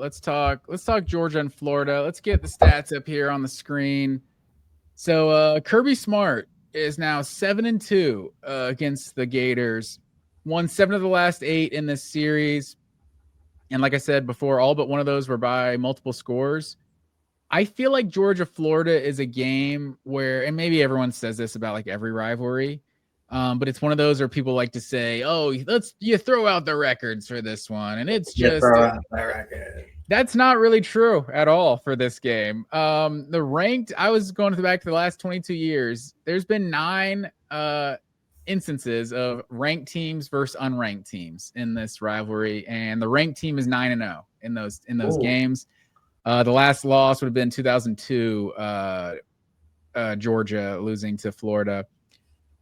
Let's talk Georgia and Florida. Let's get the stats up here on the screen. So Kirby Smart is now 7-2 against the Gators. Won 7 of the last 8 in this series. And like I said before, all but one of those were by multiple scores. I feel like Georgia Florida is a game where, and maybe everyone says this about like every rivalry, but it's one of those where people like to say, "Oh, you throw out the records for this one," and it's just that's not really true at all for this game. The ranked, I was going back to the last 22 years. There's been 9 instances of ranked teams versus unranked teams in this rivalry, and the ranked team is 9-0 in those games. The last loss would have been 2002, Georgia losing to Florida.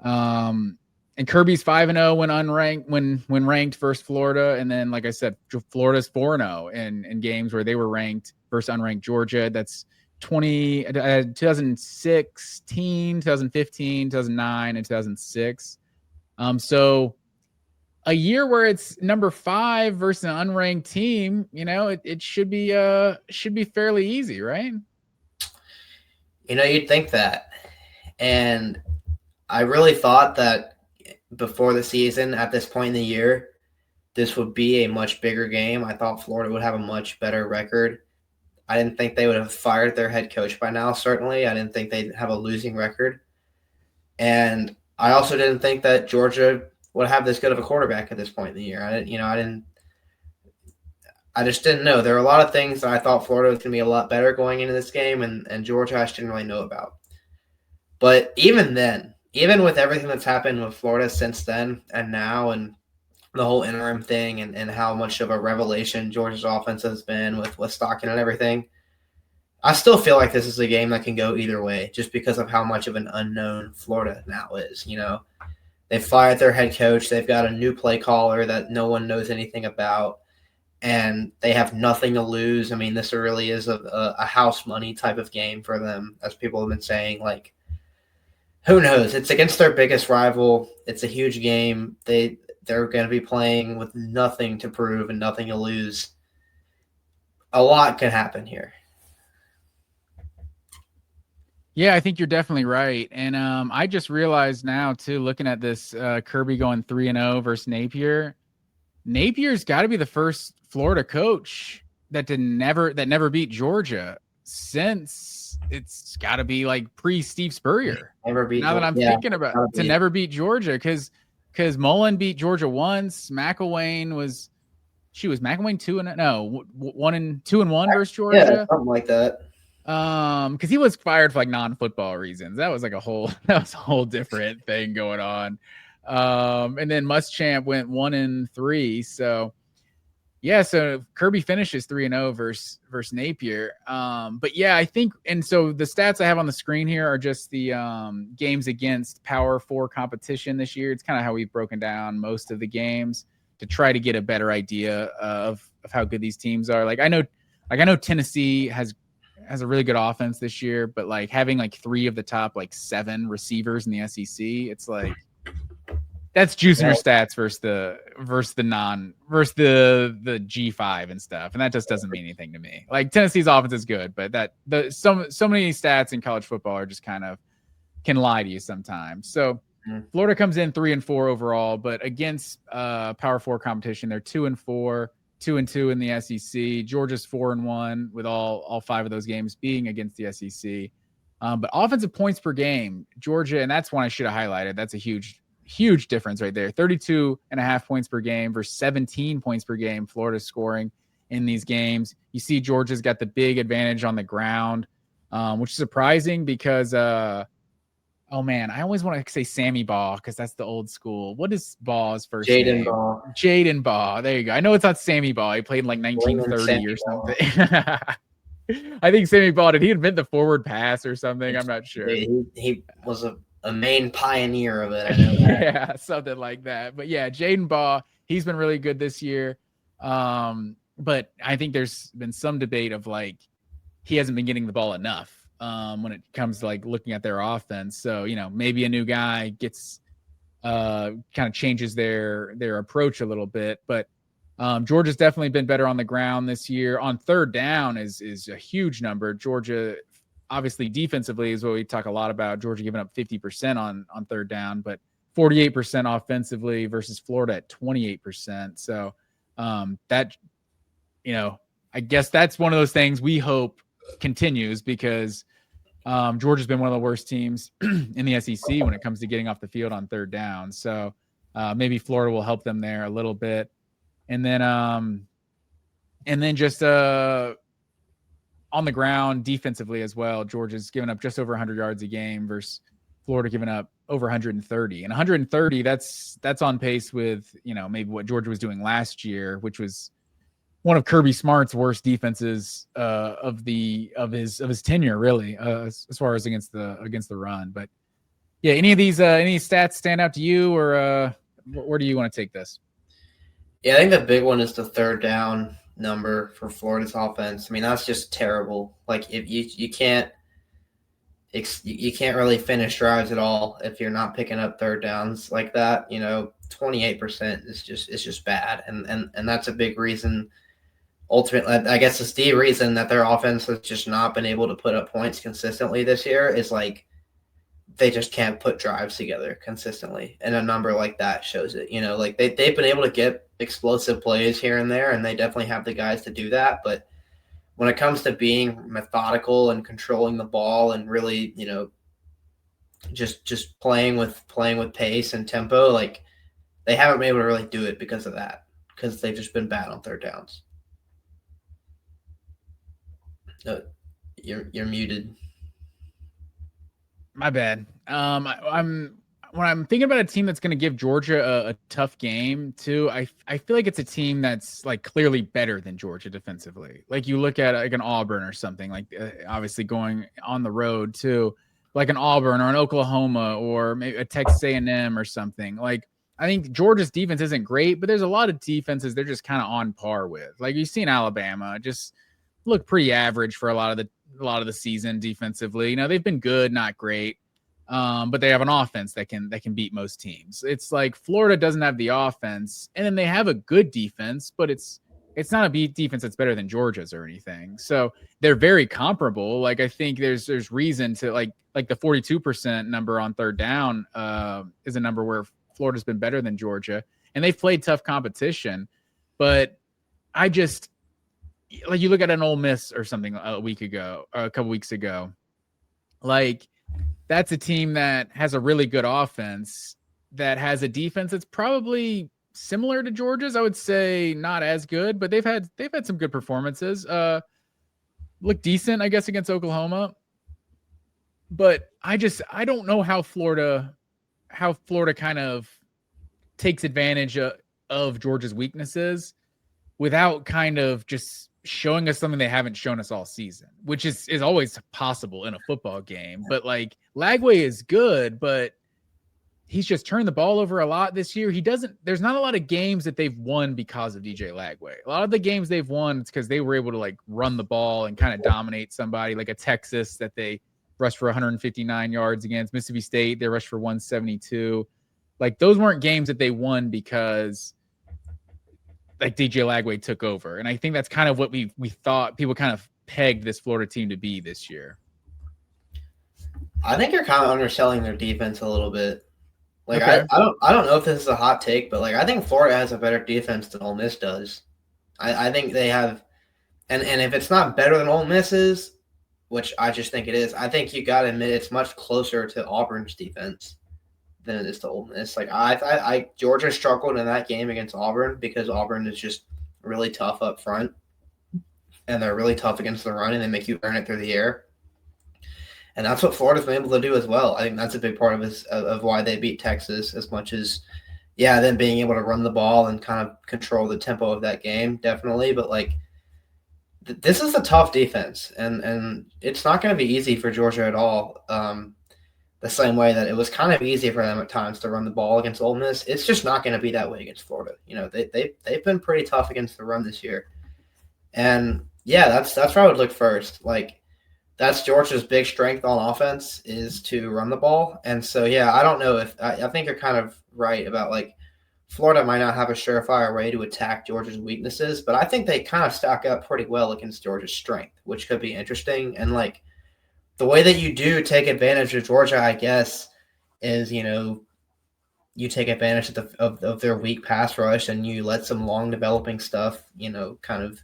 And Kirby's 5-0 when unranked, when ranked versus Florida, and then like I said, Florida's 4-0 in games where they were ranked versus unranked Georgia. That's 2016, 2015, 2009, and 2006. So a year where it's number 5 versus an unranked team, it should be fairly easy, right? You'd think that. And I really thought that before the season, at this point in the year, this would be a much bigger game. I thought Florida would have a much better record. I didn't think they would have fired their head coach by now, certainly. I didn't think they'd have a losing record. And I also didn't think that Georgia would have this good of a quarterback at this point in the year. I just didn't know. There were a lot of things that I thought Florida was going to be a lot better going into this game, and Georgia I just didn't really know about. But even then, even with everything that's happened with Florida since then and now, and the whole interim thing, and how much of a revelation Georgia's offense has been with Stockton and everything, I still feel like this is a game that can go either way just because of how much of an unknown Florida now is. They fired their head coach. They've got a new play caller that no one knows anything about, and they have nothing to lose. I mean, this really is a house money type of game for them, as people have been saying. Like, who knows? It's against their biggest rival. It's a huge game. They're going to be playing with nothing to prove and nothing to lose. A lot can happen here. Yeah, I think you're definitely right. And I just realized now, too, looking at this Kirby going 3-0 versus Napier, Napier's got to be the first Florida coach that never beat Georgia since it's got to be like pre-Steve Spurrier. Now that I'm thinking about it, to never beat Georgia, because Mullen beat Georgia once. McElwain was 2-1 versus Georgia. Yeah, something like that. Because he was fired for like non-football reasons. That was like a whole different thing going on. And then Muschamp went 1-3. So yeah, so Kirby finishes 3-0 versus Napier. But yeah, I think, and so the stats I have on the screen here are just the games against Power 4 competition this year. It's kind of how we've broken down most of the games to try to get a better idea of how good these teams are. I know Tennessee has a really good offense this year, but like having like 3 of the top 7 receivers in the SEC, it's like that's juicing your stats versus the G5 and stuff, and that just doesn't mean anything to me. Like Tennessee's offense is good, but so many stats in college football are just kind of can lie to you sometimes. So Florida comes in 3-4 overall, but against Power 4 competition, they're 2-4. 2-2 in the SEC. Georgia's 4-1 with all 5 of those games being against the SEC. But offensive points per game, Georgia, and that's one I should have highlighted. That's a huge difference right there. 32.5 points per game versus 17 points per game Florida's scoring in these games. You see Georgia's got the big advantage on the ground, which is surprising because oh man, I always want to say Sammy Baugh because that's the old school. What is Baugh's first name? Jaden Baugh. There you go. I know it's not Sammy Baugh. He played in like 1930 or something. I think Sammy Baugh, did he invent the forward pass or something? I'm not sure. He was a main pioneer of it. I know that. Yeah, something like that. But yeah, Jaden Baugh, he's been really good this year. But I think there's been some debate of like he hasn't been getting the ball enough. When it comes to like looking at their offense. So, maybe a new guy gets kind of changes their approach a little bit. But Georgia's definitely been better on the ground this year. On third down is a huge number. Georgia, obviously defensively is what we talk a lot about. Georgia giving up 50% on third down, but 48% offensively versus Florida at 28%. So that, I guess that's one of those things we hope continues, because Georgia's been one of the worst teams in the SEC when it comes to getting off the field on third down. So maybe Florida will help them there a little bit. And then just on the ground defensively as well, Georgia's given up just over 100 yards a game versus Florida giving up over 130. And 130, that's on pace with, maybe what Georgia was doing last year, which was one of Kirby Smart's worst defenses of his tenure, really, as far as against the run. But yeah, any of these any stats stand out to you, or where do you want to take this? Yeah, I think the big one is the third down number for Florida's offense. I mean, that's just terrible. Like, if you can't really finish drives at all if you're not picking up third downs like that. 28% is just bad, and that's a big reason. Ultimately, I guess it's the reason that their offense has just not been able to put up points consistently this year, is like they just can't put drives together consistently. And a number like that shows it. Like they've been able to get explosive plays here and there, and they definitely have the guys to do that. But when it comes to being methodical and controlling the ball and really, just playing with pace and tempo, like they haven't been able to really do it because of that, because they've just been bad on third downs. You're muted. My bad. When I'm thinking about a team that's going to give Georgia a tough game too, I feel like it's a team that's like clearly better than Georgia defensively. Like you look at like an Auburn or something, like obviously going on the road too, like an Auburn or an Oklahoma or maybe a Texas A&M or something. Like I think Georgia's defense isn't great, but there's a lot of defenses they're just kind of on par with. Like you've seen Alabama just look pretty average for a lot of the season defensively. They've been good, not great. But they have an offense that can beat most teams. It's like Florida doesn't have the offense, and then they have a good defense, but it's not a defense that's better than Georgia's or anything. So they're very comparable. Like I think there's reason to like the 42% number on third down is a number where Florida's been better than Georgia, and they've played tough competition. But I just like you look at an Ole Miss or something a couple weeks ago, like that's a team that has a really good offense that has a defense that's probably similar to Georgia's. I would say not as good, but they've had some good performances. Look decent, I guess, against Oklahoma. But I don't know how Florida kind of takes advantage of Georgia's weaknesses without kind of just showing us something they haven't shown us all season, which is always possible in a football game. But like Lagway is good, but he's just turned the ball over a lot this year. There's not a lot of games that they've won because of DJ Lagway. A lot of the games they've won, it's because they were able to like run the ball and kind of dominate somebody, like a Texas that they rushed for 159 yards against. Mississippi State, they rushed for 172. Like those weren't games that they won because like DJ Lagway took over. And I think that's kind of what we thought people kind of pegged this Florida team to be this year. I think you're kind of underselling their defense a little bit. Like okay. I don't know if this is a hot take, but like I think Florida has a better defense than Ole Miss does. I think they have, and if it's not better than Ole Miss's, which I just think it is, I think you got to admit it's much closer to Auburn's defense than it is to Ole Miss. Like I Georgia struggled in that game against Auburn because Auburn is just really tough up front, and they're really tough against the run, and they make you earn it through the air. And that's what Florida's been able to do as well. I think that's a big part of why they beat Texas, as much as them being able to run the ball and kind of control the tempo of that game, definitely. But like this is a tough defense, and it's not going to be easy for Georgia at all. The same way that it was kind of easy for them at times to run the ball against Ole Miss, it's just not going to be that way against Florida. They've been pretty tough against the run this year, and that's where I would look first. Like that's Georgia's big strength on offense is to run the ball, and so I don't know if I think you're kind of right about like Florida might not have a surefire way to attack Georgia's weaknesses, but I think they kind of stack up pretty well against Georgia's strength, which could be interesting. And like the way that you do take advantage of Georgia, I guess, is you take advantage of their weak pass rush and you let some long developing stuff, kind of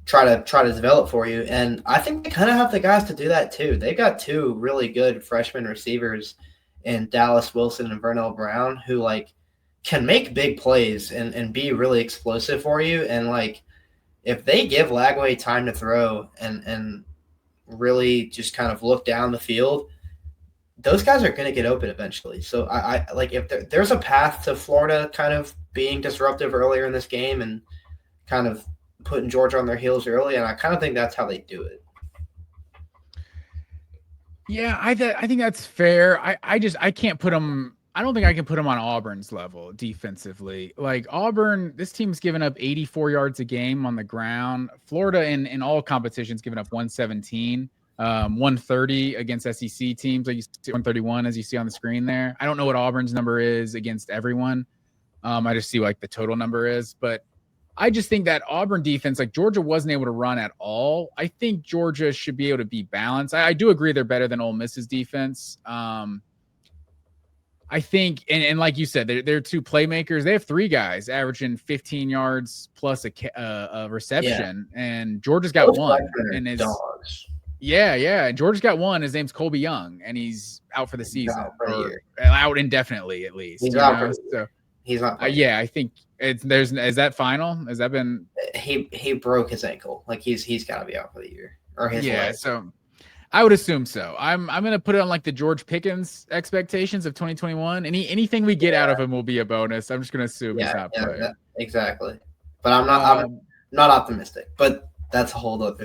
try to develop for you. And I think they kind of have the guys to do that too. They've got two really good freshman receivers in Dallas Wilson and Vernell Brown who like can make big plays and be really explosive for you. And like if they give Lagway time to throw and really just kind of look down the field, those guys are going to get open eventually. So I like if there's a path to Florida kind of being disruptive earlier in this game and kind of putting Georgia on their heels early, and I kind of think that's how they do it. Yeah, I think that's fair. I can't put them. I don't think I can put them on Auburn's level defensively. Like Auburn, this team's given up 84 yards a game on the ground. Florida in all competitions given up 117, 130 against SEC teams. Like you see 131 as you see on the screen there. I don't know what Auburn's number is against everyone. I just see like the total number is, but I just think that Auburn defense, like Georgia wasn't able to run at all. I think Georgia should be able to be balanced. I do agree they're better than Ole Miss's defense. I think, and like you said, they're two playmakers. They have three guys averaging 15 yards plus a reception, and Georgia's got one. And his dogs. Yeah. And Georgia's got one. His name's Colby Young, and he's out for the season, out indefinitely at least. He's out so he's not. Yeah, I think is that final? Has that been? He broke his ankle. Like he's got to be out for the year or his leg. So. I would assume so. I'm going to put it on like the George Pickens expectations of 2021. Anything we get out of him will be a bonus. I'm just going to assume he's not playing. Exactly. But I'm not optimistic. But that's a whole other